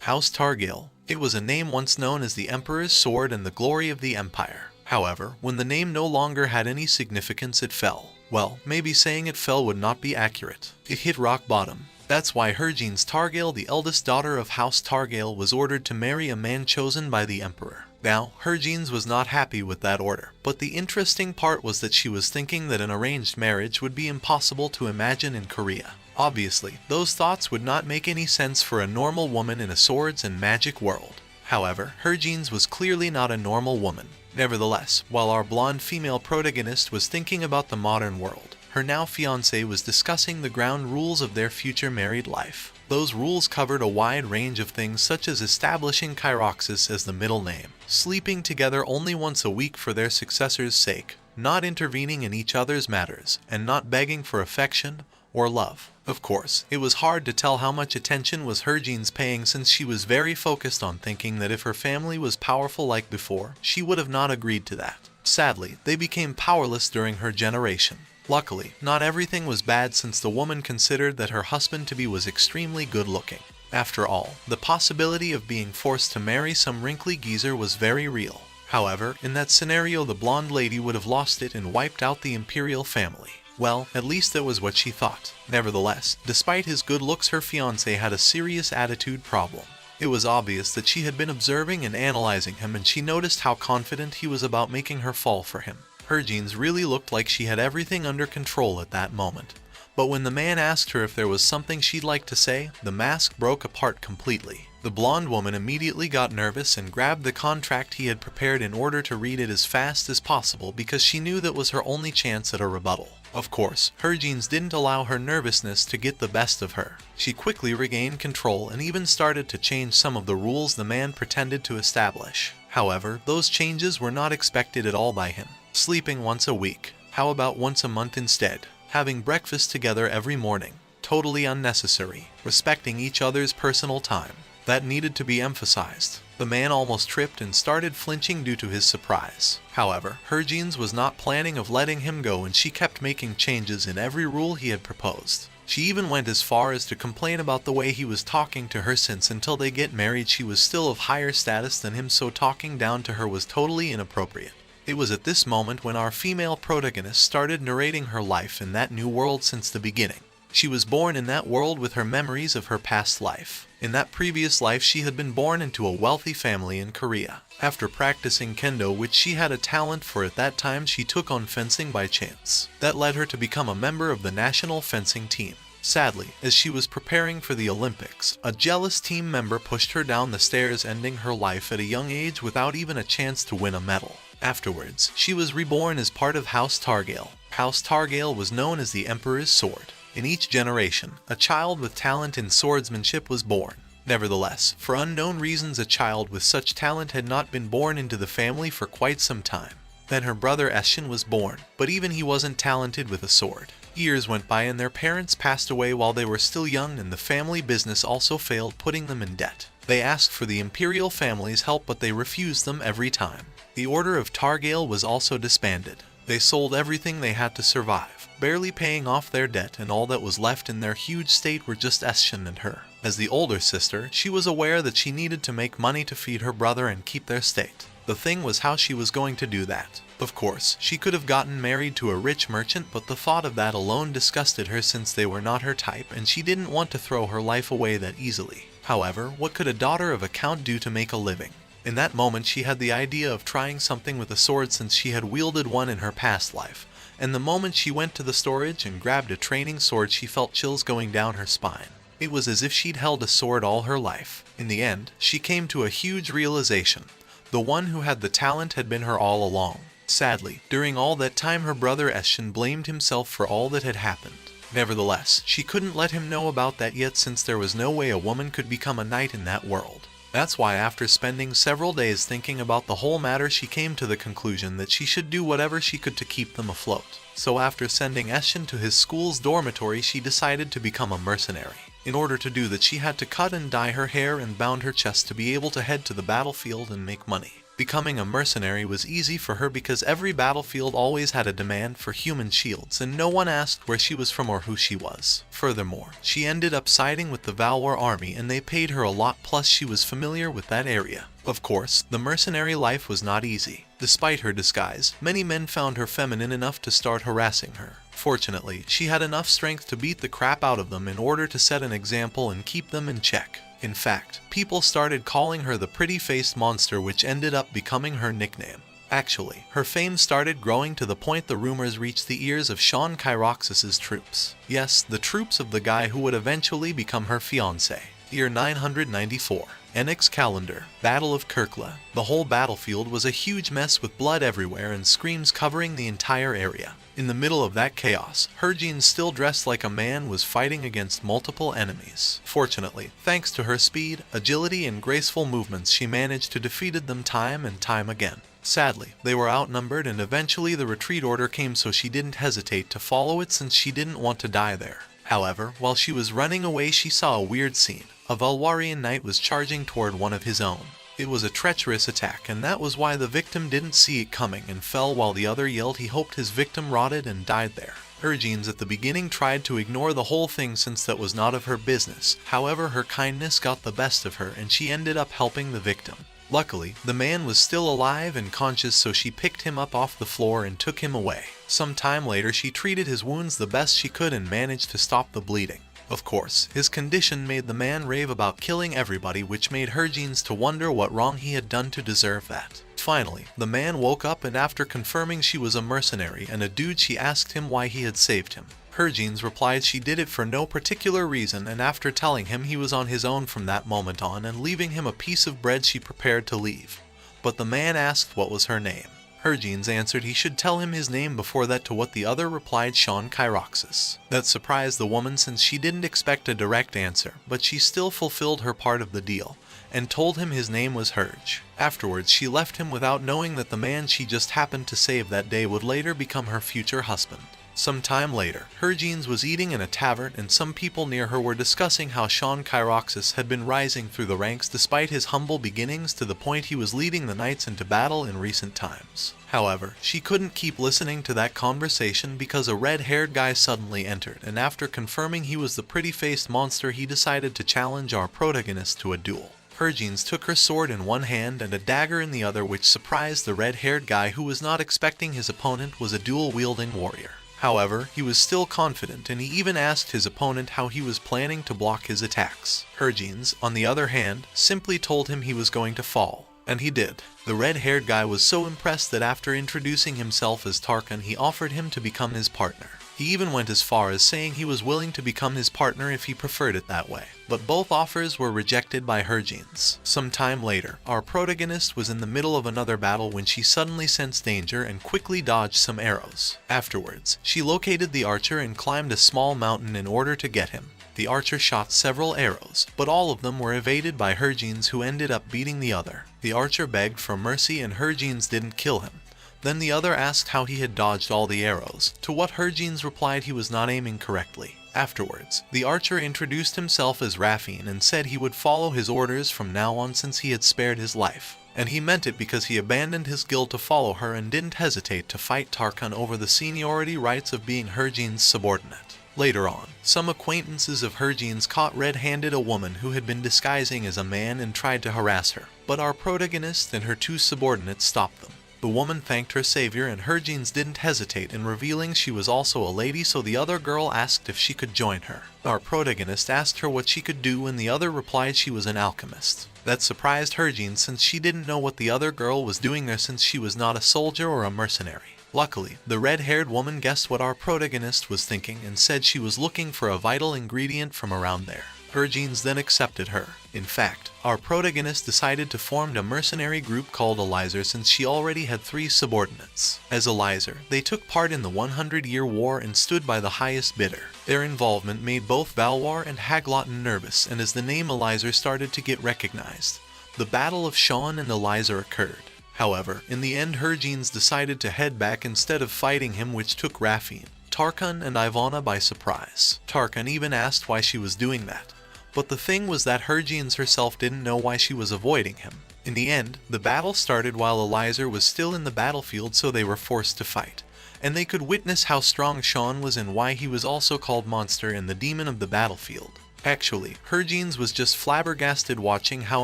House Targale. It was a name once known as the Emperor's Sword and the glory of the Empire. However, when the name no longer had any significance, it fell. Well, maybe saying it fell would not be accurate. It hit rock bottom. That's why Herjean's Targale, the eldest daughter of House Targale, was ordered to marry a man chosen by the Emperor. Now, Herjean's was not happy with that order, but the interesting part was that she was thinking that an arranged marriage would be impossible to imagine in Korea. Obviously, those thoughts would not make any sense for a normal woman in a swords and magic world. However, Herjean's was clearly not a normal woman. Nevertheless, while our blonde female protagonist was thinking about the modern world, her now fiancé was discussing the ground rules of their future married life. Those rules covered a wide range of things such as establishing Kairoxis as the middle name, sleeping together only once a week for their successor's sake, not intervening in each other's matters, and not begging for affection or love. Of course, it was hard to tell how much attention was Herjean's paying, since she was very focused on thinking that if her family was powerful like before, she would have not agreed to that. Sadly, they became powerless during her generation. Luckily, not everything was bad, since the woman considered that her husband-to-be was extremely good-looking. After all, the possibility of being forced to marry some wrinkly geezer was very real. However, in that scenario, the blonde lady would have lost it and wiped out the imperial family. Well, at least that was what she thought. Nevertheless, despite his good looks, her fiancé had a serious attitude problem. It was obvious that she had been observing and analyzing him, and she noticed how confident he was about making her fall for him. Herjean's really looked like she had everything under control at that moment. But when the man asked her if there was something she'd like to say, the mask broke apart completely. The blonde woman immediately got nervous and grabbed the contract he had prepared in order to read it as fast as possible, because she knew that was her only chance at a rebuttal. Of course, Herjean's didn't allow her nervousness to get the best of her. She quickly regained control and even started to change some of the rules the man pretended to establish. However, those changes were not expected at all by him. Sleeping once a week. How about once a month instead? Having breakfast together every morning. Totally unnecessary. Respecting each other's personal time. That needed to be emphasized. The man almost tripped and started flinching due to his surprise. However, Herjean's was not planning of letting him go, and she kept making changes in every rule he had proposed. She even went as far as to complain about the way he was talking to her, since until they get married she was still of higher status than him, so talking down to her was totally inappropriate. It was at this moment when our female protagonist started narrating her life in that new world since the beginning. She was born in that world with her memories of her past life. In that previous life, she had been born into a wealthy family in Korea. After practicing kendo, which she had a talent for at that time, she took on fencing by chance. That led her to become a member of the national fencing team. Sadly, as she was preparing for the Olympics, a jealous team member pushed her down the stairs, ending her life at a young age without even a chance to win a medal. Afterwards, she was reborn as part of House Targale. House Targale was known as the Emperor's Sword. In each generation, a child with talent in swordsmanship was born. Nevertheless, for unknown reasons, a child with such talent had not been born into the family for quite some time. Then her brother Eshin was born, but even he wasn't talented with a sword. Years went by and their parents passed away while they were still young, and the family business also failed, putting them in debt. They asked for the imperial family's help, but they refused them every time. The Order of Targale was also disbanded. They sold everything they had to survive, barely paying off their debt, and all that was left in their huge state were just Eshin and her. As the older sister, she was aware that she needed to make money to feed her brother and keep their state. The thing was how she was going to do that. Of course, she could have gotten married to a rich merchant, but the thought of that alone disgusted her, since they were not her type, and she didn't want to throw her life away that easily. However, what could a daughter of a count do to make a living? In that moment, she had the idea of trying something with a sword, since she had wielded one in her past life. And the moment she went to the storage and grabbed a training sword, she felt chills going down her spine. It was as if she'd held a sword all her life. In the end, she came to a huge realization. The one who had the talent had been her all along. Sadly, during all that time, her brother Eshin blamed himself for all that had happened. Nevertheless, she couldn't let him know about that yet, since there was no way a woman could become a knight in that world. That's why, after spending several days thinking about the whole matter, she came to the conclusion that she should do whatever she could to keep them afloat. So after sending Eshin to his school's dormitory, she decided to become a mercenary. In order to do that, she had to cut and dye her hair and bound her chest to be able to head to the battlefield and make money. Becoming a mercenary was easy for her because every battlefield always had a demand for human shields and no one asked where she was from or who she was. Furthermore, she ended up siding with the Valor army and they paid her a lot, plus she was familiar with that area. Of course, the mercenary life was not easy. Despite her disguise, many men found her feminine enough to start harassing her. Fortunately, she had enough strength to beat the crap out of them in order to set an example and keep them in check. In fact, people started calling her the pretty-faced monster, which ended up becoming her nickname. Actually, her fame started growing to the point the rumors reached the ears of Sean Kyroxis's troops. Yes, the troops of the guy who would eventually become her fiancé. Year 994. Enix calendar. Battle of Kirkla. The whole battlefield was a huge mess with blood everywhere and screams covering the entire area. In the middle of that chaos, Herjin, still dressed like a man, was fighting against multiple enemies. Fortunately, thanks to her speed, agility, and graceful movements, she managed to defeat them time and time again. Sadly, they were outnumbered and eventually the retreat order came, so she didn't hesitate to follow it since she didn't want to die there. However, while she was running away, she saw a weird scene. A Valwarian knight was charging toward one of his own. It was a treacherous attack, and that was why the victim didn't see it coming and fell while the other yelled he hoped his victim rotted and died there. Herjin at the beginning tried to ignore the whole thing since that was not of her business. However, her kindness got the best of her and she ended up helping the victim. Luckily, the man was still alive and conscious, so she picked him up off the floor and took him away. Some time later, she treated his wounds the best she could and managed to stop the bleeding. Of course, his condition made the man rave about killing everybody, which made Herjin to wonder what wrong he had done to deserve that. Finally, the man woke up and after confirming she was a mercenary and a dude, she asked him why he had saved him. Herjin replied she did it for no particular reason, and after telling him he was on his own from that moment on and leaving him a piece of bread, she prepared to leave. But the man asked what was her name. Herjin answered he should tell him his name before that, to what the other replied Sean Kyroxis. That surprised the woman since she didn't expect a direct answer, but she still fulfilled her part of the deal and told him his name was Herj. Afterwards, she left him without knowing that the man she just happened to save that day would later become her future husband. Some time later, Herjin was eating in a tavern and some people near her were discussing how Sean Kyroxis had been rising through the ranks despite his humble beginnings to the point he was leading the knights into battle in recent times. However, she couldn't keep listening to that conversation because a red-haired guy suddenly entered, and after confirming he was the pretty-faced monster, he decided to challenge our protagonist to a duel. Herjin took her sword in one hand and a dagger in the other, which surprised the red-haired guy who was not expecting his opponent was a dual-wielding warrior. However, he was still confident and he even asked his opponent how he was planning to block his attacks. Herjin, on the other hand, simply told him he was going to fall. And he did. The red-haired guy was so impressed that after introducing himself as Tarkan, he offered him to become his partner. He even went as far as saying he was willing to become his partner if he preferred it that way. But both offers were rejected by Herjin. Some time later, our protagonist was in the middle of another battle when she suddenly sensed danger and quickly dodged some arrows. Afterwards, she located the archer and climbed a small mountain in order to get him. The archer shot several arrows, but all of them were evaded by Herjin, who ended up beating the other. The archer begged for mercy and Herjin didn't kill him. Then the other asked how he had dodged all the arrows, to what Herjin replied he was not aiming correctly. Afterwards, the archer introduced himself as Rafin and said he would follow his orders from now on since he had spared his life. And he meant it because he abandoned his guild to follow her and didn't hesitate to fight Tarkan over the seniority rights of being Herjin's subordinate. Later on, some acquaintances of Herjin caught red-handed a woman who had been disguising as a man and tried to harass her, but our protagonist and her two subordinates stopped them. The woman thanked her savior and Herjin didn't hesitate in revealing she was also a lady, so the other girl asked if she could join her. Our protagonist asked her what she could do and the other replied she was an alchemist. That surprised Herjin since she didn't know what the other girl was doing there since she was not a soldier or a mercenary. Luckily, the red-haired woman guessed what our protagonist was thinking and said she was looking for a vital ingredient from around there. Herjin then accepted her. In fact, our protagonist decided to form a mercenary group called Elizar since she already had 3 subordinates. As Elizar, they took part in the 100-Year War and stood by the highest bidder. Their involvement made both Valwar and Haglotten nervous, and as the name Elizar started to get recognized, the Battle of Sean and Elizar occurred. However, in the end Herjin decided to head back instead of fighting him, which took Rafin, Tarkan and Ivana by surprise. Tarkan even asked why she was doing that. But the thing was that Herjin herself didn't know why she was avoiding him. In the end, the battle started while Eliza was still in the battlefield, so they were forced to fight. And they could witness how strong Sean was and why he was also called Monster and the Demon of the Battlefield. Actually, Herjeans was just flabbergasted watching how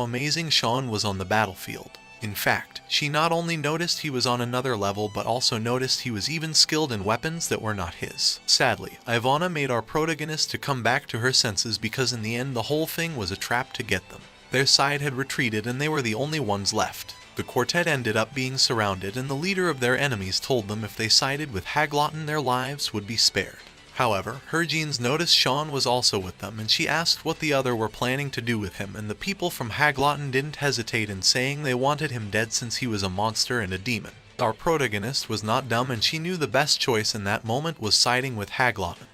amazing Sean was on the battlefield. In fact, she not only noticed he was on another level but also noticed he was even skilled in weapons that were not his. Sadly, Ivana made our protagonist to come back to her senses because in the end the whole thing was a trap to get them. Their side had retreated and they were the only ones left. The quartet ended up being surrounded and the leader of their enemies told them if they sided with Haglotten their lives would be spared. However, Herjeans noticed Sean was also with them and she asked what the other were planning to do with him, and the people from Haglotten didn't hesitate in saying they wanted him dead since he was a monster and a demon. Our protagonist was not dumb and she knew the best choice in that moment was siding with Haglotten.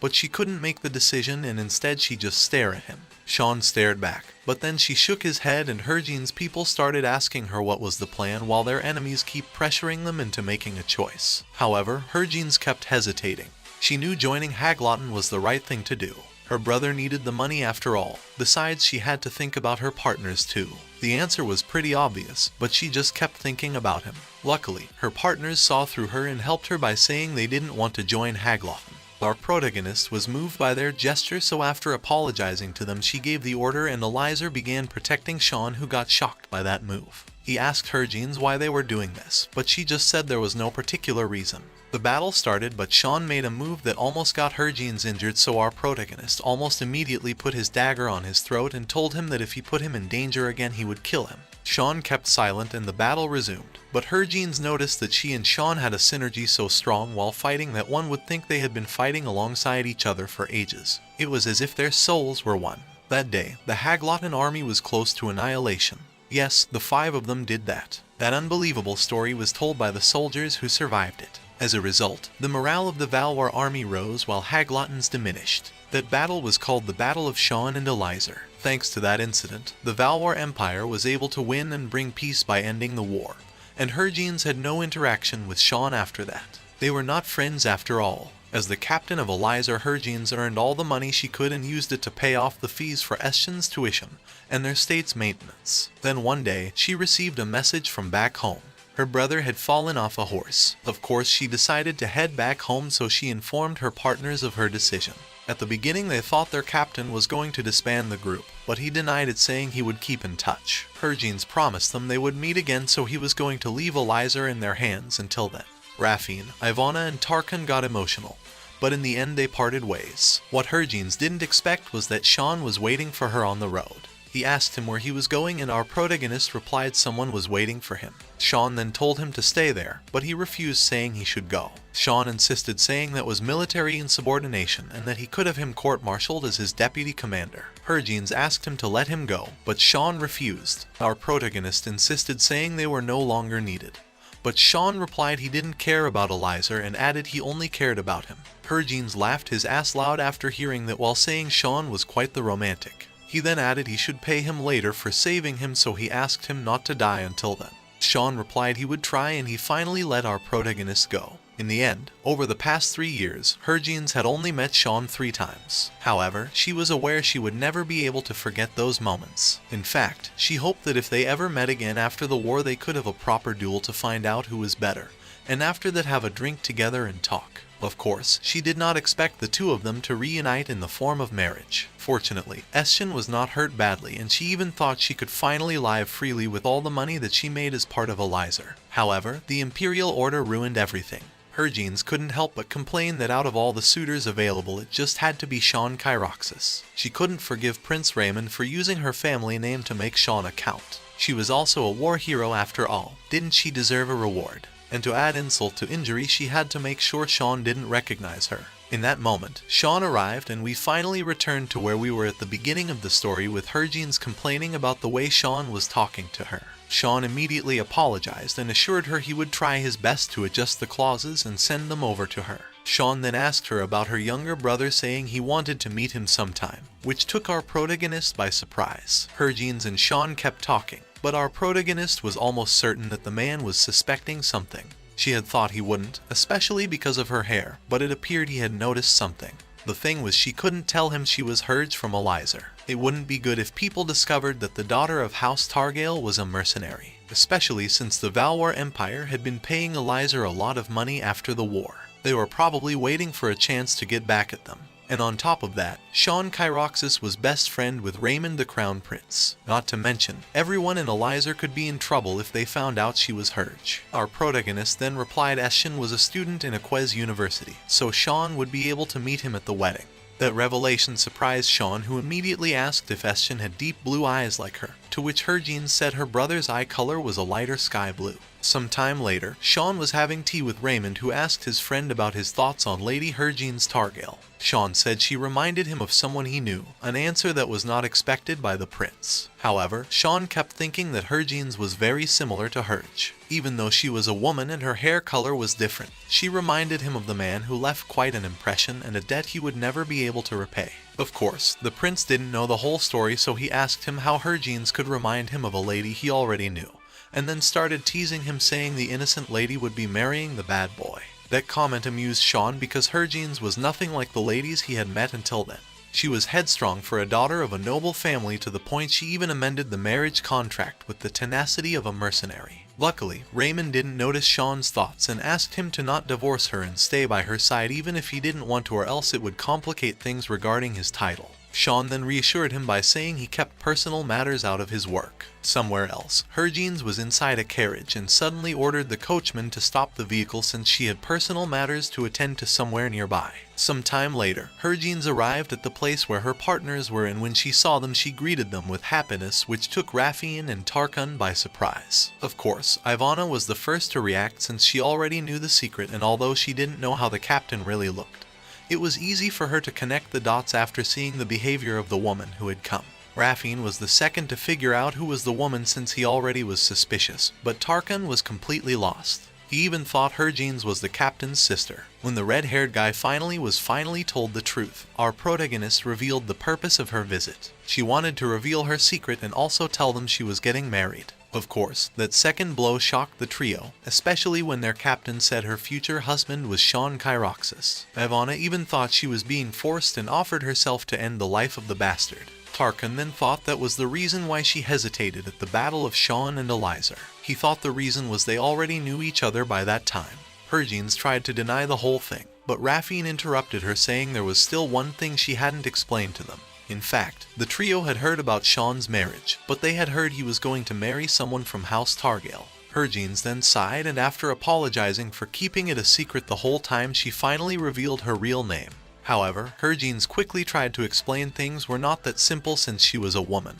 But she couldn't make the decision and instead she just stared at him. Sean stared back, but then she shook his head and Herjeans' people started asking her what was the plan while their enemies keep pressuring them into making a choice. However, Herjeans kept hesitating. She knew joining Haglotten was the right thing to do. Her brother needed the money after all. Besides, she had to think about her partners too. The answer was pretty obvious, but she just kept thinking about him. Luckily, her partners saw through her and helped her by saying they didn't want to join Haglotten. Our protagonist was moved by their gesture, so after apologizing to them she gave the order and Eliza began protecting Sean, who got shocked by that move. He asked Herjeans why they were doing this, but she just said there was no particular reason. The battle started, but Sean made a move that almost got Herjeans injured, so our protagonist almost immediately put his dagger on his throat and told him that if he put him in danger again he would kill him. Sean kept silent and the battle resumed, but Herjeans noticed that she and Sean had a synergy so strong while fighting that one would think they had been fighting alongside each other for ages. It was as if their souls were one. That day, the Haglotten army was close to annihilation. Yes, the 5 of them did that. That unbelievable story was told by the soldiers who survived it. As a result, the morale of the Valwar army rose while Haglotten's diminished. That battle was called the Battle of Sean and Eliza. Thanks to that incident, the Valwar Empire was able to win and bring peace by ending the war, and Herjeans had no interaction with Sean after that. They were not friends after all. As the captain of Eliza, Herjeans earned all the money she could and used it to pay off the fees for Estion's tuition and their state's maintenance. Then one day, she received a message from back home. Her brother had fallen off a horse. Of course, she decided to head back home, so she informed her partners of her decision. At the beginning, they thought their captain was going to disband the group, but he denied it, saying he would keep in touch. Herjeans promised them they would meet again, so he was going to leave Eliza in their hands until then. Rafine, Ivana, and Tarkan got emotional, but in the end they parted ways. What Herjeans didn't expect was that Sean was waiting for her on the road. He asked him where he was going and our protagonist replied someone was waiting for him. Sean then told him to stay there, but he refused, saying he should go. Sean insisted, saying that was military insubordination and that he could have him court-martialed as his deputy commander. Herjeans asked him to let him go, but Sean refused. Our protagonist insisted, saying they were no longer needed. But Sean replied he didn't care about Eliza and added he only cared about him. Herjeans laughed his ass loud after hearing that, while saying Sean was quite the romantic. He then added he should pay him later for saving him, so he asked him not to die until then. Sean replied he would try and he finally let our protagonist go. In the end, over the past 3 years, Herjeans had only met Sean 3 times. However, she was aware she would never be able to forget those moments. In fact, she hoped that if they ever met again after the war they could have a proper duel to find out who was better, and after that have a drink together and talk. Of course, she did not expect the 2 of them to reunite in the form of marriage. Fortunately, Estion was not hurt badly, and she even thought she could finally live freely with all the money that she made as part of Eliza. However, the Imperial Order ruined everything. Herjeans couldn't help but complain that out of all the suitors available it just had to be Sean Kyroxis. She couldn't forgive Prince Raymond for using her family name to make Sean a count. She was also a war hero after all. Didn't she deserve a reward? And to add insult to injury, she had to make sure Sean didn't recognize her. In that moment, Sean arrived and we finally returned to where we were at the beginning of the story, with Herjeans complaining about the way Sean was talking to her. Sean immediately apologized and assured her he would try his best to adjust the clauses and send them over to her. Sean then asked her about her younger brother, saying he wanted to meet him sometime, which took our protagonist by surprise. Herjeans and Sean kept talking, but our protagonist was almost certain that the man was suspecting something. She had thought he wouldn't, especially because of her hair, but it appeared he had noticed something. The thing was, she couldn't tell him she was Herj from Eliza. It wouldn't be good if people discovered that the daughter of House Targale was a mercenary, especially since the Valwar Empire had been paying Elizar a lot of money after the war. They were probably waiting for a chance to get back at them. And on top of that, Sean Kyroxis was best friend with Raymond the Crown Prince. Not to mention, everyone in Elizar could be in trouble if they found out she was Herge. Our protagonist then replied Eshin was a student in Equez University, so Sean would be able to meet him at the wedding. That revelation surprised Sean, who immediately asked if Eshin had deep blue eyes like her, to which Hergine said her brother's eye color was a lighter sky blue. Some time later, Sean was having tea with Raymond, who asked his friend about his thoughts on Lady Hergine's Targale. Sean said she reminded him of someone he knew, an answer that was not expected by the prince. However, Sean kept thinking that Hergine's was very similar to Herge. Even though she was a woman and her hair color was different, she reminded him of the man who left quite an impression and a debt he would never be able to repay. Of course, the prince didn't know the whole story, so he asked him how Hergine's could remind him of a lady he already knew, and then started teasing him, saying the innocent lady would be marrying the bad boy. That comment amused Sean because Hergine's was nothing like the ladies he had met until then. She was headstrong for a daughter of a noble family, to the point she even amended the marriage contract with the tenacity of a mercenary. Luckily, Raymond didn't notice Sean's thoughts and asked him to not divorce her and stay by her side even if he didn't want to, or else it would complicate things regarding his title. Sean then reassured him by saying he kept personal matters out of his work. Somewhere else, Hergine's was inside a carriage and suddenly ordered the coachman to stop the vehicle since she had personal matters to attend to somewhere nearby. Some time later, Hergine's arrived at the place where her partners were, and when she saw them she greeted them with happiness, which took Raffian and Tarkan by surprise. Of course, Ivana was the first to react since she already knew the secret, and although she didn't know how the captain really looked, it was easy for her to connect the dots after seeing the behavior of the woman who had come. Raffian was the second to figure out who was the woman since he already was suspicious, but Tarkan was completely lost. He even thought Hergine's was the captain's sister. When the red-haired guy was finally told the truth, our protagonist revealed the purpose of her visit. She wanted to reveal her secret and also tell them she was getting married. Of course, that second blow shocked the trio, especially when their captain said her future husband was Sean Kyroxis. Ivana even thought she was being forced and offered herself to end the life of the bastard. Tarkan then thought that was the reason why she hesitated at the battle of Sean and Elizar. He thought the reason was they already knew each other by that time. Hergine's tried to deny the whole thing, but Raffian interrupted her, saying there was still one thing she hadn't explained to them. In fact, the trio had heard about Sean's marriage, but they had heard he was going to marry someone from House Targale. Hergine's then sighed, and after apologizing for keeping it a secret the whole time, she finally revealed her real name. However, Hergine's quickly tried to explain things were not that simple since she was a woman,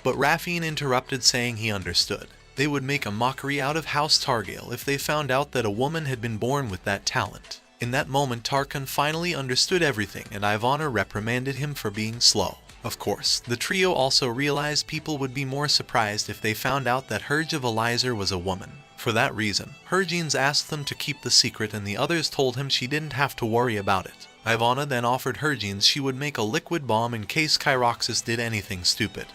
but Raffian interrupted, saying he understood. They would make a mockery out of House Targale if they found out that a woman had been born with that talent. In that moment, Tarkan finally understood everything, and Ivana reprimanded him for being slow. Of course, the trio also realized people would be more surprised if they found out that Herge of Elizar was a woman. For that reason, Hergine's asked them to keep the secret, and the others told him she didn't have to worry about it. Ivana then offered Hergine's she would make a liquid bomb in case Kyroxis did anything stupid,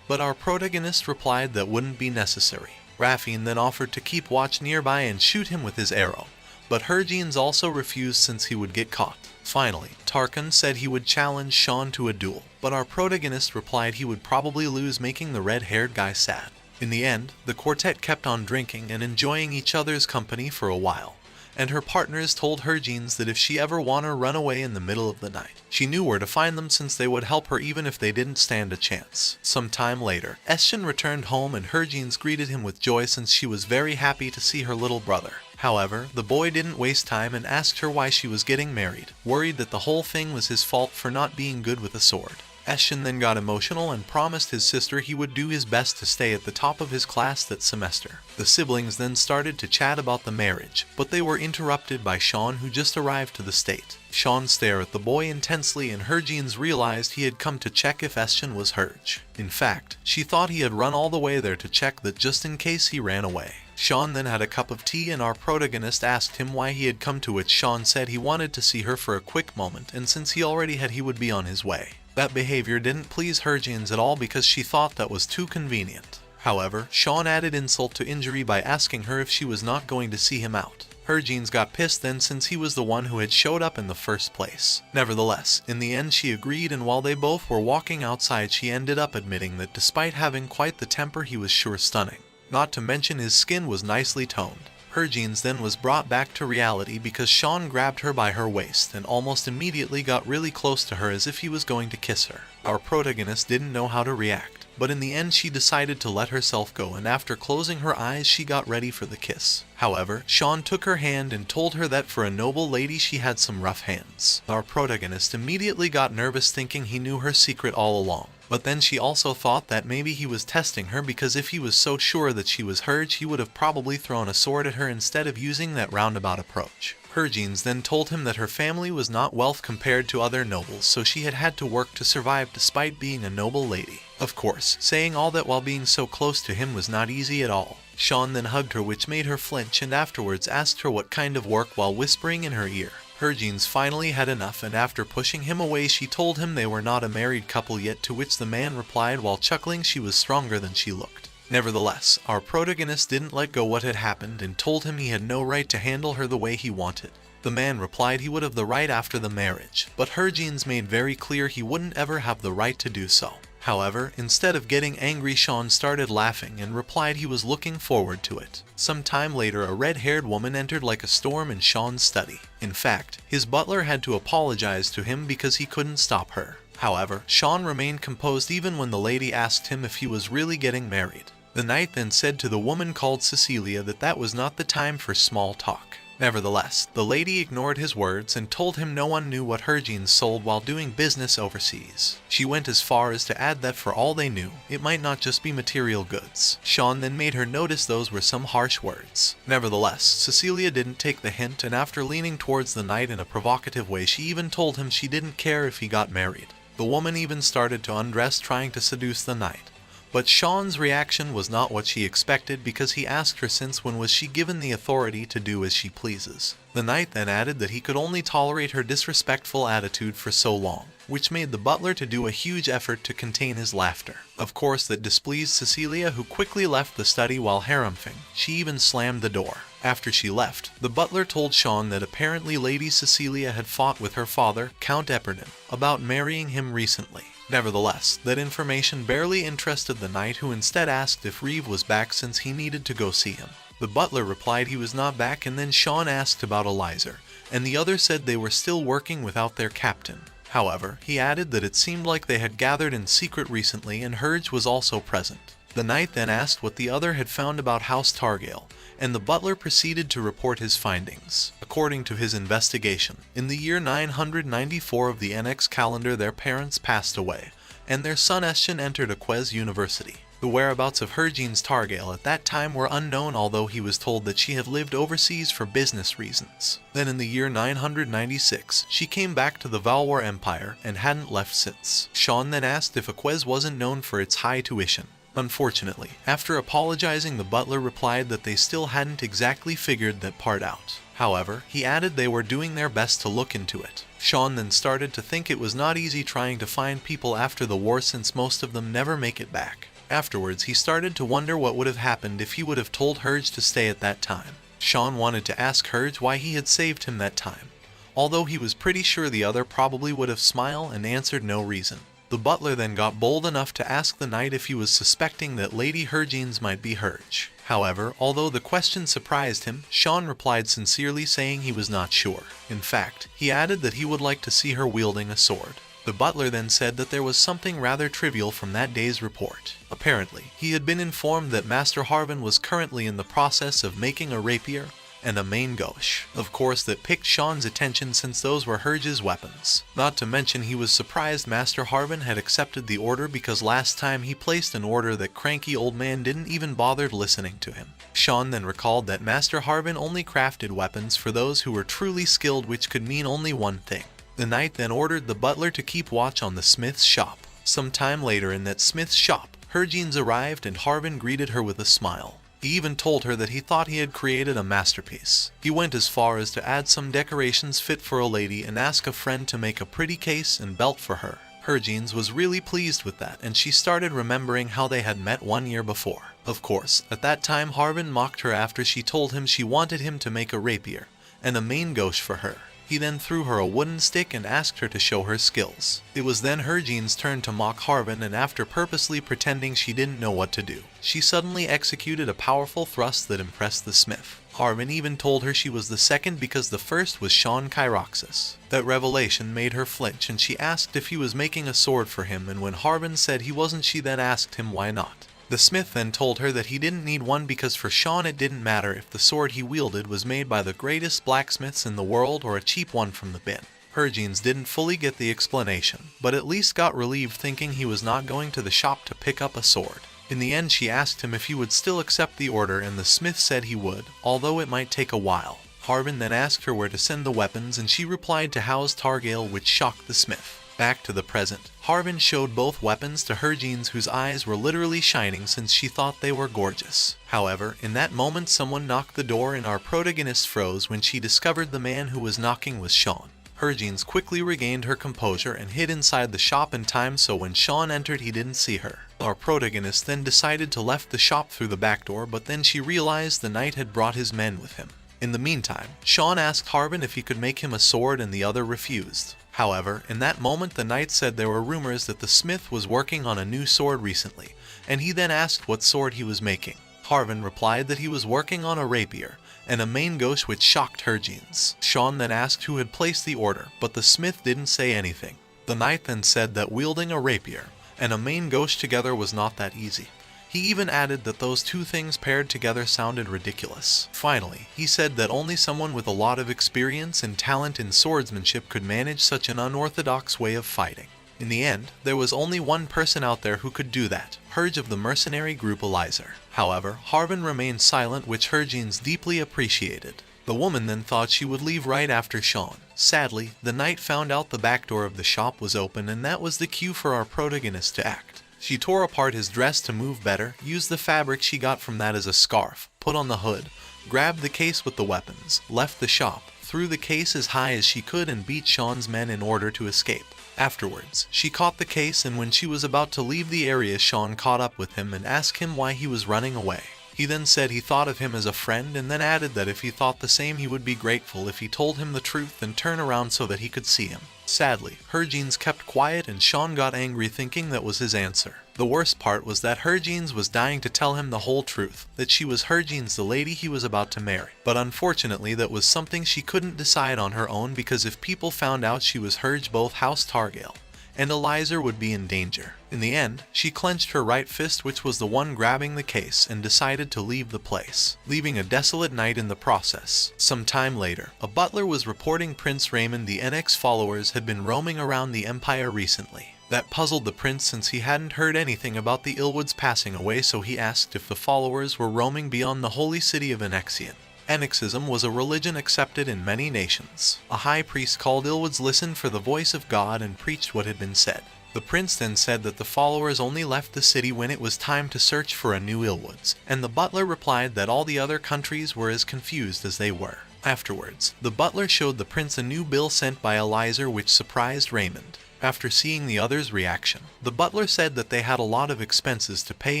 but our protagonist replied that wouldn't be necessary. Raffian then offered to keep watch nearby and shoot him with his arrow, but Hergine's also refused since he would get caught. Finally, Tarkan said he would challenge Sean to a duel, but our protagonist replied he would probably lose, making the red-haired guy sad. In the end, the quartet kept on drinking and enjoying each other's company for a while, and her partners told Hergine's that if she ever wanted to run away in the middle of the night, she knew where to find them since they would help her even if they didn't stand a chance. Some time later, Eshin returned home and Hergine's greeted him with joy since she was very happy to see her little brother. However, the boy didn't waste time and asked her why she was getting married, worried that the whole thing was his fault for not being good with a sword. Eshin then got emotional and promised his sister he would do his best to stay at the top of his class that semester. The siblings then started to chat about the marriage, but they were interrupted by Sean, who just arrived to the state. Sean stared at the boy intensely, and Hergine's realized he had come to check if Eshin was Herge. In fact, she thought he had run all the way there to check that just in case he ran away. Sean then had a cup of tea, and our protagonist asked him why he had come, to which Sean said he wanted to see her for a quick moment, and since he already had, he would be on his way. That behavior didn't please Hergine's at all because she thought that was too convenient. However, Sean added insult to injury by asking her if she was not going to see him out. Jeans got pissed then since he was the one who had showed up in the first place. Nevertheless, in the end she agreed, and while they both were walking outside she ended up admitting that despite having quite the temper he was sure stunning. Not to mention his skin was nicely toned. Jeans then was brought back to reality because Sean grabbed her by her waist and almost immediately got really close to her as if he was going to kiss her. Our protagonist didn't know how to react, but in the end she decided to let herself go, and after closing her eyes she got ready for the kiss. However, Sean took her hand and told her that for a noble lady she had some rough hands. Our protagonist immediately got nervous thinking he knew her secret all along. But then she also thought that maybe he was testing her, because if he was so sure that she was hers he would have probably thrown a sword at her instead of using that roundabout approach. Jeans then told him that her family was not wealth compared to other nobles, so she had had to work to survive despite being a noble lady. Of course, saying all that while being so close to him was not easy at all. Sean then hugged her, which made her flinch, and afterwards asked her what kind of work while whispering in her ear. Jeans finally had enough, and after pushing him away she told him they were not a married couple yet, to which the man replied while chuckling she was stronger than she looked. Nevertheless, our protagonist didn't let go what had happened and told him he had no right to handle her the way he wanted. The man replied he would have the right after the marriage, but Jeans made very clear he wouldn't ever have the right to do so. However, instead of getting angry, Sean started laughing and replied he was looking forward to it. Some time later, a red-haired woman entered like a storm in Sean's study. In fact, his butler had to apologize to him because he couldn't stop her. However, Sean remained composed even when the lady asked him if he was really getting married. The knight then said to the woman called Cecilia that was not the time for small talk. Nevertheless, the lady ignored his words and told him no one knew what Jeans sold while doing business overseas. She went as far as to add that for all they knew, it might not just be material goods. Sean then made her notice those were some harsh words. Nevertheless, Cecilia didn't take the hint, and after leaning towards the knight in a provocative way she even told him she didn't care if he got married. The woman even started to undress, trying to seduce the knight. But Sean's reaction was not what she expected, because he asked her since when was she given the authority to do as she pleases. The knight then added that he could only tolerate her disrespectful attitude for so long, which made the butler to do a huge effort to contain his laughter. Of course that displeased Cecilia, who quickly left the study while haranguing. She even slammed the door. After she left, the butler told Sean that apparently Lady Cecilia had fought with her father, Count Epperton, about marrying him recently. Nevertheless, that information barely interested the knight, who instead asked if Reeve was back since he needed to go see him. The butler replied he was not back, and then Sean asked about Eliza, and the other said they were still working without their captain. However, he added that it seemed like they had gathered in secret recently, and Herge was also present. The knight then asked what the other had found about House Targale, and the butler proceeded to report his findings. According to his investigation, in the year 994 of the NX calendar their parents passed away, and their son Estian entered Aquez University. The whereabouts of Jeans Targale at that time were unknown, although he was told that she had lived overseas for business reasons. Then in the year 996, she came back to the Valwar Empire and hadn't left since. Sean then asked if Aquez wasn't known for its high tuition. Unfortunately, after apologizing, the butler replied that they still hadn't exactly figured that part out. However, he added they were doing their best to look into it. Sean then started to think it was not easy trying to find people after the war, since most of them never make it back. Afterwards, he started to wonder what would have happened if he would have told Herge to stay at that time. Sean wanted to ask Herge why he had saved him that time, although he was pretty sure the other probably would have smiled and answered no reason. The butler then got bold enough to ask the knight if he was suspecting that Lady Jeans might be Herge. However, although the question surprised him, Sean replied sincerely, saying he was not sure. In fact, he added that he would like to see her wielding a sword. The butler then said that there was something rather trivial from that day's report. Apparently, he had been informed that Master Harvin was currently in the process of making a rapier and a main gauche. Of course, that piqued Sean's attention since those were Herge's weapons. Not to mention he was surprised Master Harvin had accepted the order, because last time he placed an order that cranky old man didn't even bother listening to him. Sean then recalled that Master Harvin only crafted weapons for those who were truly skilled, which could mean only one thing. The knight then ordered the butler to keep watch on the smith's shop. Some time later, in that smith's shop, Jeans arrived and Harvin greeted her with a smile. He even told her that he thought he had created a masterpiece. He went as far as to add some decorations fit for a lady and ask a friend to make a pretty case and belt for her. Jeans was really pleased with that, and she started remembering how they had met 1 year before. Of course, at that time Harbin mocked her after she told him she wanted him to make a rapier and a main gauche for her. He then threw her a wooden stick and asked her to show her skills. It was then Herjine's turn to mock Harbin, and after purposely pretending she didn't know what to do, she suddenly executed a powerful thrust that impressed the smith. Harbin even told her she was the second because the first was Sean Kyroxis. That revelation made her flinch, and she asked if he was making a sword for him, and when Harbin said he wasn't, she then asked him why not. The smith then told her that he didn't need one because for Sean it didn't matter if the sword he wielded was made by the greatest blacksmiths in the world or a cheap one from the bin. Herjines didn't fully get the explanation, but at least got relieved thinking he was not going to the shop to pick up a sword. In the end she asked him if he would still accept the order, and the smith said he would, although it might take a while. Harbin then asked her where to send the weapons, and she replied to House Targale, which shocked the smith. Back to the present, Harbin showed both weapons to Herjines, whose eyes were literally shining since she thought they were gorgeous. However, in that moment someone knocked the door and our protagonist froze when she discovered the man who was knocking was Sean. Herjines quickly regained her composure and hid inside the shop in time so when Sean entered he didn't see her. Our protagonist then decided to left the shop through the back door, but then she realized the knight had brought his men with him. In the meantime, Sean asked Harbin if he could make him a sword and the other refused. However, in that moment the knight said there were rumors that the smith was working on a new sword recently, and he then asked what sword he was making. Harbin replied that he was working on a rapier and a main gauche, which shocked Herjines. Sean then asked who had placed the order, but the smith didn't say anything. The knight then said that wielding a rapier and a main gauche together was not that easy. He even added that those two things paired together sounded ridiculous. Finally, he said that only someone with a lot of experience and talent in swordsmanship could manage such an unorthodox way of fighting. In the end, there was only one person out there who could do that, Herj of the mercenary group Elizar. However, Harbin remained silent, which Herjines deeply appreciated. The woman then thought she would leave right after Sean. Sadly, the knight found out the back door of the shop was open, and that was the cue for our protagonist to act. She tore apart his dress to move better, used the fabric she got from that as a scarf, put on the hood, grabbed the case with the weapons, left the shop, threw the case as high as she could and beat Sean's men in order to escape. Afterwards, she caught the case, and when she was about to leave the area, Sean caught up with him and asked him why he was running away. He then said he thought of him as a friend, and then added that if he thought the same he would be grateful if he told him the truth and turn around so that he could see him. Sadly, Herjines kept quiet and Sean got angry thinking that was his answer. The worst part was that Herjines was dying to tell him the whole truth, that she was Herjines, the lady he was about to marry. But unfortunately that was something she couldn't decide on her own, because if people found out she was Herj, both House Targale and Elizar would be in danger. In the end, she clenched her right fist, which was the one grabbing the case, and decided to leave the place, leaving a desolate night in the process. Some time later, a butler was reporting Prince Raymond the NX followers had been roaming around the Empire recently. That puzzled the prince since he hadn't heard anything about the Illwoods passing away, so he asked if the followers were roaming beyond the holy city of Anaxion. Anexism was a religion accepted in many nations. A high priest called Illwoods listened for the voice of God and preached what had been said. The prince then said that the followers only left the city when it was time to search for a new Illwoods, and the butler replied that all the other countries were as confused as they were. Afterwards, the butler showed the prince a new bill sent by Elizar, which surprised Raymond. After seeing the others' reaction, the butler said that they had a lot of expenses to pay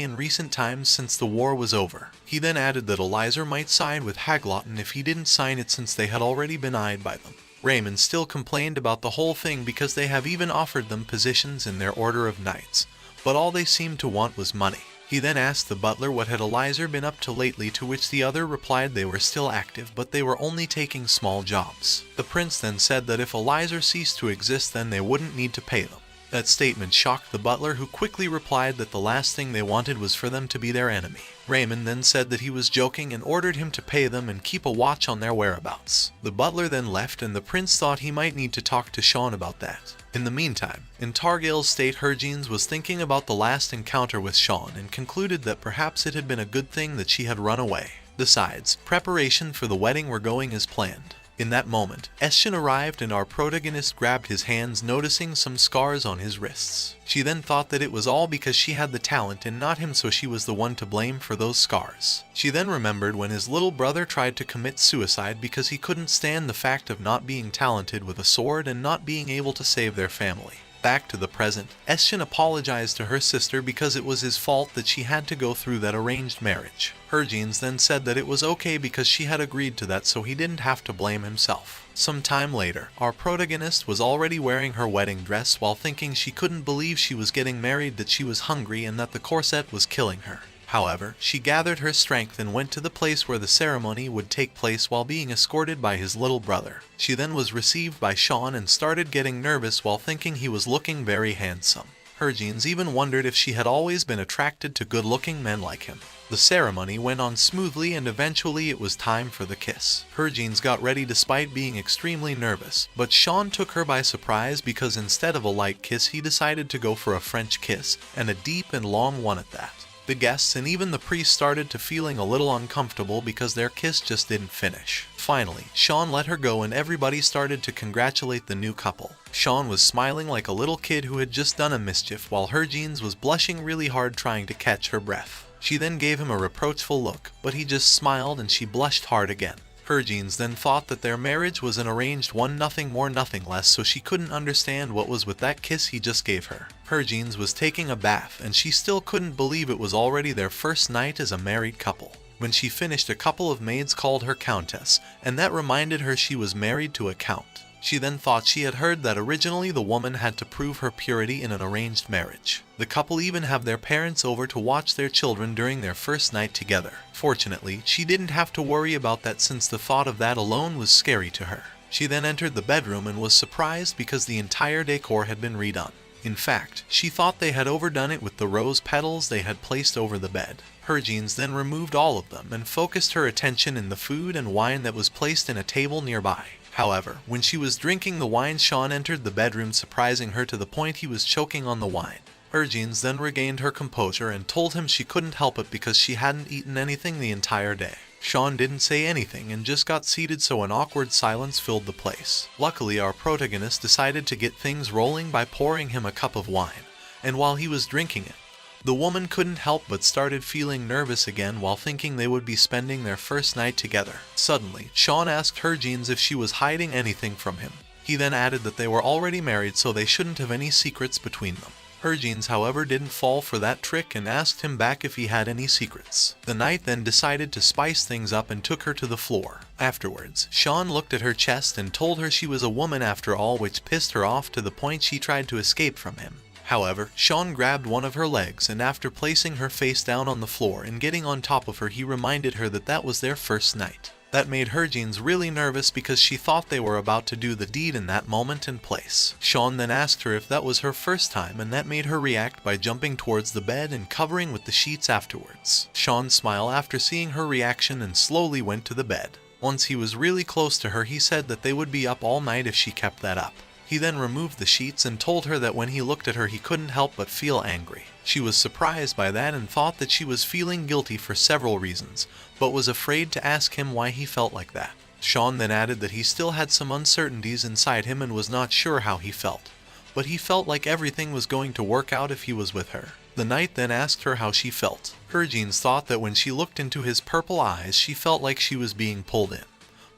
in recent times since the war was over. He then added that Elizar might side with Haglotten if he didn't sign it, since they had already been eyed by them. Raymond still complained about the whole thing because they have even offered them positions in their order of knights, but all they seemed to want was money. He then asked the butler what had Elizar been up to lately, to which the other replied they were still active, but they were only taking small jobs. The prince then said that if Elizar ceased to exist, then they wouldn't need to pay them. That statement shocked the butler, who quickly replied that the last thing they wanted was for them to be their enemy. Raymond then said that he was joking and ordered him to pay them and keep a watch on their whereabouts. The butler then left, and the prince thought he might need to talk to Sean about that. In the meantime, in Targale's state, Herjines was thinking about the last encounter with Sean and concluded that perhaps it had been a good thing that she had run away. Besides, preparation for the wedding were going as planned. In that moment, Eshin arrived and our protagonist grabbed his hands, noticing some scars on his wrists. She then thought that it was all because she had the talent and not him, so she was the one to blame for those scars. She then remembered when his little brother tried to commit suicide because he couldn't stand the fact of not being talented with a sword and not being able to save their family. Back to the present, Eshin apologized to her sister because it was his fault that she had to go through that arranged marriage. Herjeans then said that it was okay because she had agreed to that, so he didn't have to blame himself. Some time later, our protagonist was already wearing her wedding dress while thinking she couldn't believe she was getting married, that she was hungry and that the corset was killing her. However, she gathered her strength and went to the place where the ceremony would take place while being escorted by his little brother. She then was received by Sean and started getting nervous while thinking he was looking very handsome. Herjeans even wondered if she had always been attracted to good-looking men like him. The ceremony went on smoothly and eventually it was time for the kiss. Herjeans got ready despite being extremely nervous, but Sean took her by surprise because instead of a light kiss he decided to go for a French kiss, and a deep and long one at that. The guests and even the priest started to feeling a little uncomfortable because their kiss just didn't finish. Finally, Sean let her go and everybody started to congratulate the new couple. Sean was smiling like a little kid who had just done a mischief, while Herjeans was blushing really hard trying to catch her breath. She then gave him a reproachful look, but he just smiled and she blushed hard again. Herjeans then thought that their marriage was an arranged one, nothing more nothing less, so she couldn't understand what was with that kiss he just gave her. Herjeans was taking a bath and she still couldn't believe it was already their first night as a married couple. When she finished, a couple of maids called her countess, and that reminded her she was married to a count. She then thought she had heard that originally the woman had to prove her purity in an arranged marriage. The couple even have their parents over to watch their children during their first night together. Fortunately, she didn't have to worry about that since the thought of that alone was scary to her. She then entered the bedroom and was surprised because the entire decor had been redone. In fact, she thought they had overdone it with the rose petals they had placed over the bed. Herjeans then removed all of them and focused her attention in the food and wine that was placed in a table nearby. However, when she was drinking the wine, Sean entered the bedroom, surprising her to the point he was choking on the wine. Herjeans then regained her composure and told him she couldn't help it because she hadn't eaten anything the entire day. Sean didn't say anything and just got seated, so an awkward silence filled the place. Luckily, our protagonist decided to get things rolling by pouring him a cup of wine, and while he was drinking it, the woman couldn't help but started feeling nervous again while thinking they would be spending their first night together. Suddenly, Sean asked Herjeans if she was hiding anything from him. He then added that they were already married, so they shouldn't have any secrets between them. Herjeans, however, didn't fall for that trick and asked him back if he had any secrets. The knight then decided to spice things up and took her to the floor. Afterwards, Sean looked at her chest and told her she was a woman after all, which pissed her off to the point she tried to escape from him. However, Sean grabbed one of her legs and after placing her face down on the floor and getting on top of her, he reminded her that that was their first night. That made Herjeans really nervous because she thought they were about to do the deed in that moment and place. Sean then asked her if that was her first time, and that made her react by jumping towards the bed and covering with the sheets afterwards. Sean smiled after seeing her reaction and slowly went to the bed. Once he was really close to her, he said that they would be up all night if she kept that up. He then removed the sheets and told her that when he looked at her he couldn't help but feel angry. She was surprised by that and thought that she was feeling guilty for several reasons, but was afraid to ask him why he felt like that. Sean then added that he still had some uncertainties inside him and was not sure how he felt, but he felt like everything was going to work out if he was with her. The knight then asked her how she felt. Herjeans thought that when she looked into his purple eyes she felt like she was being pulled in,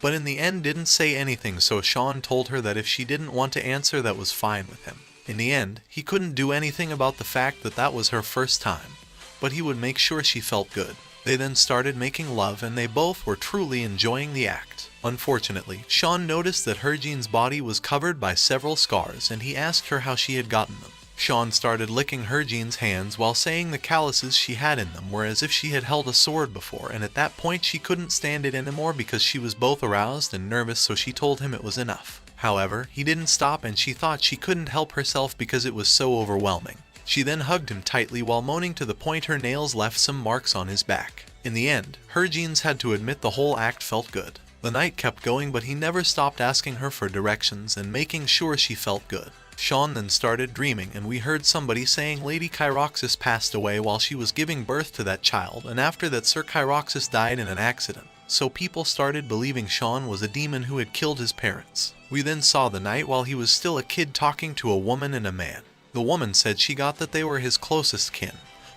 but in the end didn't say anything, so Sean told her that if she didn't want to answer, that was fine with him. In the end, he couldn't do anything about the fact that that was her first time, but he would make sure she felt good. They then started making love and they both were truly enjoying the act. Unfortunately, Sean noticed that Herjean's body was covered by several scars and he asked her how she had gotten them. Sean started licking Herjean's hands while saying the calluses she had in them were as if she had held a sword before, and at that point she couldn't stand it anymore because she was both aroused and nervous, so she told him it was enough. However, he didn't stop and she thought she couldn't help herself because it was so overwhelming. She then hugged him tightly while moaning to the point her nails left some marks on his back. In the end, Herjeans had to admit the whole act felt good. The night kept going, but he never stopped asking her for directions and making sure she felt good. Sean then started dreaming and we heard somebody saying Lady Kyroxis passed away while she was giving birth to that child, and after that Sir Kyroxis died in an accident. So people started believing Sean was a demon who had killed his parents. We then saw the knight while he was still a kid talking to a woman and a man. The woman said she got that they were his closest kin,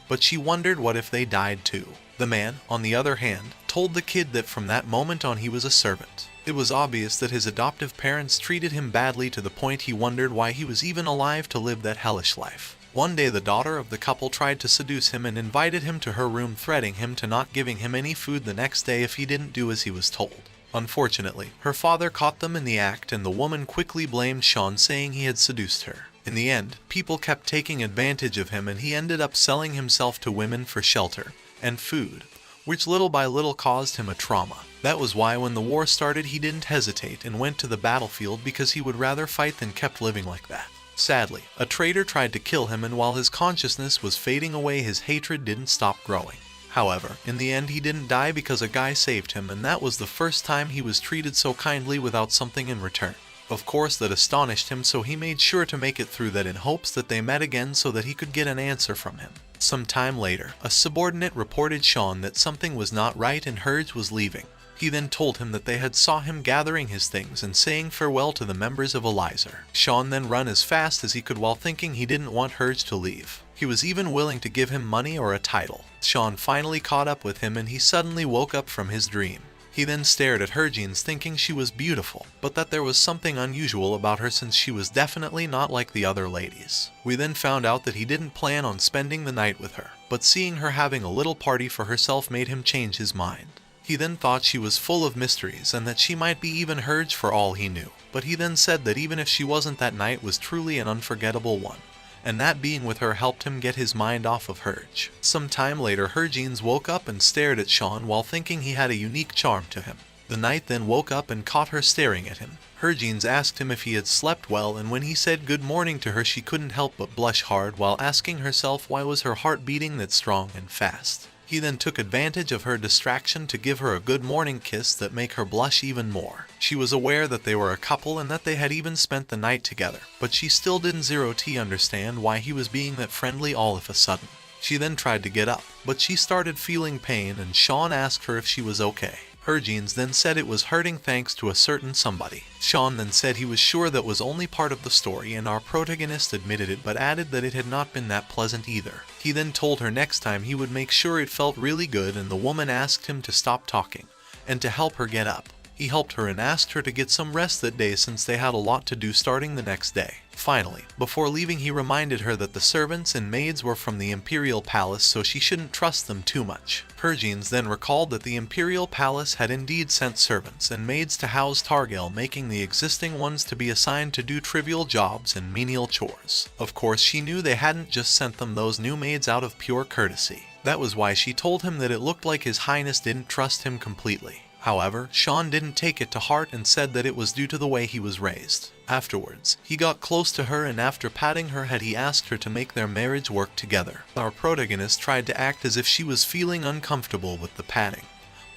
but she wondered what if they died too. The man, on the other hand, told the kid that from that moment on he was a servant. It was obvious that his adoptive parents treated him badly to the point he wondered why he was even alive to live that hellish life. One day the daughter of the couple tried to seduce him and invited him to her room, threatening him to not giving him any food the next day if he didn't do as he was told. Unfortunately, her father caught them in the act and the woman quickly blamed Sean, saying he had seduced her. In the end, people kept taking advantage of him and he ended up selling himself to women for shelter and food, which little by little caused him a trauma. That was why when the war started he didn't hesitate and went to the battlefield, because he would rather fight than kept living like that. Sadly, a traitor tried to kill him, and while his consciousness was fading away, his hatred didn't stop growing. However, in the end he didn't die because a guy saved him, and that was the first time he was treated so kindly without something in return. Of course that astonished him, so he made sure to make it through that in hopes that they met again so that he could get an answer from him. Some time later, a subordinate reported Sean that something was not right and Herge was leaving. He then told him that they had saw him gathering his things and saying farewell to the members of Elizar. Sean then ran as fast as he could while thinking he didn't want Herge to leave. He was even willing to give him money or a title. Sean finally caught up with him and he suddenly woke up from his dream. He then stared at Hergines, thinking she was beautiful, but that there was something unusual about her since she was definitely not like the other ladies. We then found out that he didn't plan on spending the night with her, but seeing her having a little party for herself made him change his mind. He then thought she was full of mysteries and that she might be even Herge for all he knew, but he then said that even if she wasn't, that night was truly an unforgettable one, and that being with her helped him get his mind off of Herge. Some time later, Hergines woke up and stared at Sean while thinking he had a unique charm to him. The knight then woke up and caught her staring at him. Hergines asked him if he had slept well, and when he said good morning to her, she couldn't help but blush hard while asking herself why was her heart beating that strong and fast. He then took advantage of her distraction to give her a good morning kiss that make her blush even more. She was aware that they were a couple and that they had even spent the night together, but she still didn't understand why he was being that friendly all of a sudden. She then tried to get up, but she started feeling pain and Sean asked her if she was okay. Hergines then said it was hurting thanks to a certain somebody. Sean then said he was sure that was only part of the story, and our protagonist admitted it but added that it had not been that pleasant either. He then told her next time he would make sure it felt really good, and the woman asked him to stop talking and to help her get up. He helped her and asked her to get some rest that day since they had a lot to do starting the next day. Finally, before leaving, he reminded her that the servants and maids were from the Imperial Palace, so she shouldn't trust them too much. Hergines then recalled that the Imperial Palace had indeed sent servants and maids to house Targel, making the existing ones to be assigned to do trivial jobs and menial chores. Of course, she knew they hadn't just sent them those new maids out of pure courtesy. That was why she told him that it looked like His Highness didn't trust him completely. However, Sean didn't take it to heart and said that it was due to the way he was raised. Afterwards, he got close to her and after patting her head he asked her to make their marriage work together. Our protagonist tried to act as if she was feeling uncomfortable with the patting,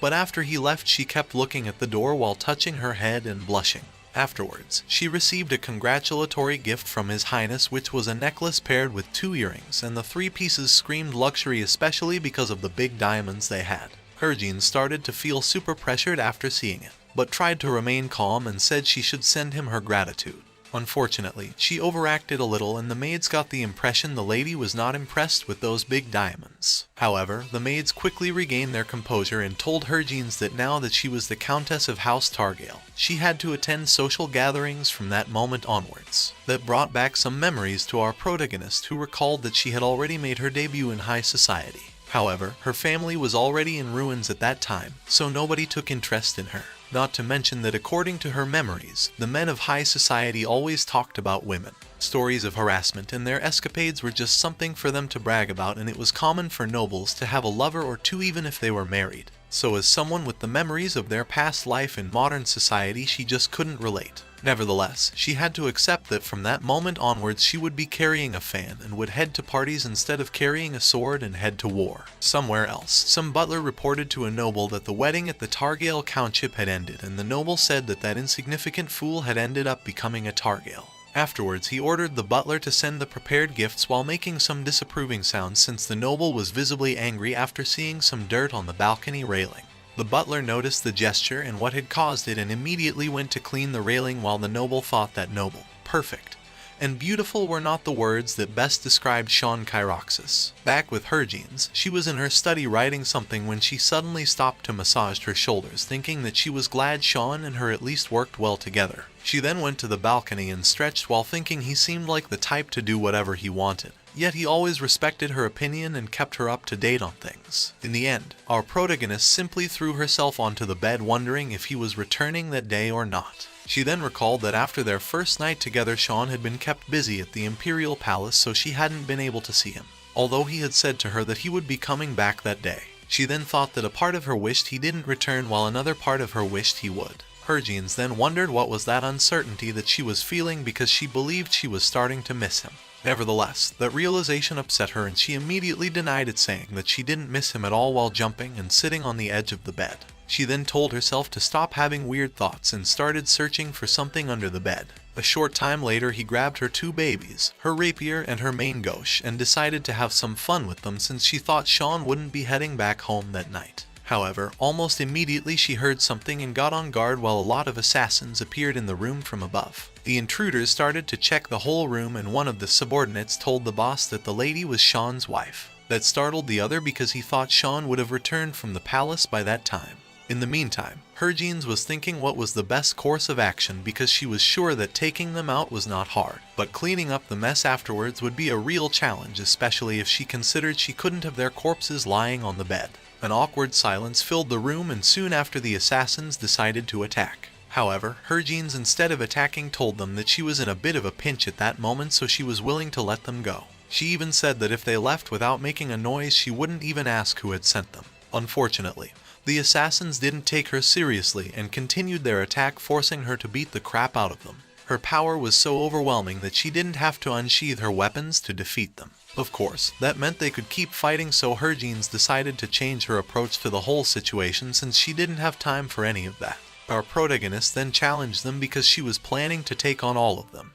but after he left she kept looking at the door while touching her head and blushing. Afterwards, she received a congratulatory gift from His Highness, which was a necklace paired with 2 earrings, and the 3 pieces screamed luxury, especially because of the big diamonds they had. Hergines started to feel super pressured after seeing it, but tried to remain calm and said she should send him her gratitude. Unfortunately, she overacted a little and the maids got the impression the lady was not impressed with those big diamonds. However, the maids quickly regained their composure and told Hergines that now that she was the Countess of House Targel, she had to attend social gatherings from that moment onwards. That brought back some memories to our protagonist, who recalled that she had already made her debut in high society. However, her family was already in ruins at that time, so nobody took interest in her. Not to mention that according to her memories, the men of high society always talked about women. Stories of harassment and their escapades were just something for them to brag about, and it was common for nobles to have a lover or 2 even if they were married. So as someone with the memories of their past life in modern society, she just couldn't relate. Nevertheless, she had to accept that from that moment onwards she would be carrying a fan and would head to parties instead of carrying a sword and head to war. Somewhere else, some butler reported to a noble that the wedding at the Targel Countship had ended, and the noble said that that insignificant fool had ended up becoming a Targel. Afterwards, he ordered the butler to send the prepared gifts while making some disapproving sounds, since the noble was visibly angry after seeing some dirt on the balcony railing. The butler noticed the gesture and what had caused it and immediately went to clean the railing, while the noble thought that noble, perfect, and beautiful were not the words that best described Sean Kyroxis. Back with her jeans, she was in her study writing something when she suddenly stopped to massage her shoulders, thinking that she was glad Sean and her at least worked well together. She then went to the balcony and stretched while thinking he seemed like the type to do whatever he wanted. Yet he always respected her opinion and kept her up to date on things. In the end, our protagonist simply threw herself onto the bed wondering if he was returning that day or not. She then recalled that after their first night together, Sean had been kept busy at the Imperial Palace, so she hadn't been able to see him, although he had said to her that he would be coming back that day. She then thought that a part of her wished he didn't return while another part of her wished he would. Herjeans then wondered what was that uncertainty that she was feeling because she believed she was starting to miss him. Nevertheless, that realization upset her and she immediately denied it, saying that she didn't miss him at all while jumping and sitting on the edge of the bed. She then told herself to stop having weird thoughts and started searching for something under the bed. A short time later, he grabbed her 2 babies, her rapier and her main gauche, and decided to have some fun with them since she thought Sean wouldn't be heading back home that night. However, almost immediately she heard something and got on guard while a lot of assassins appeared in the room from above. The intruders started to check the whole room and one of the subordinates told the boss that the lady was Sean's wife. That startled the other because he thought Sean would have returned from the palace by that time. In the meantime, Herjeans was thinking what was the best course of action because she was sure that taking them out was not hard, but cleaning up the mess afterwards would be a real challenge, especially if she considered she couldn't have their corpses lying on the bed. An awkward silence filled the room and soon after the assassins decided to attack. However, Herjeans, instead of attacking, told them that she was in a bit of a pinch at that moment, so she was willing to let them go. She even said that if they left without making a noise, she wouldn't even ask who had sent them. Unfortunately, the assassins didn't take her seriously and continued their attack, forcing her to beat the crap out of them. Her power was so overwhelming that she didn't have to unsheath her weapons to defeat them. Of course, that meant they could keep fighting, so Herjeans decided to change her approach to the whole situation since she didn't have time for any of that. Our protagonist then challenged them because she was planning to take on all of them.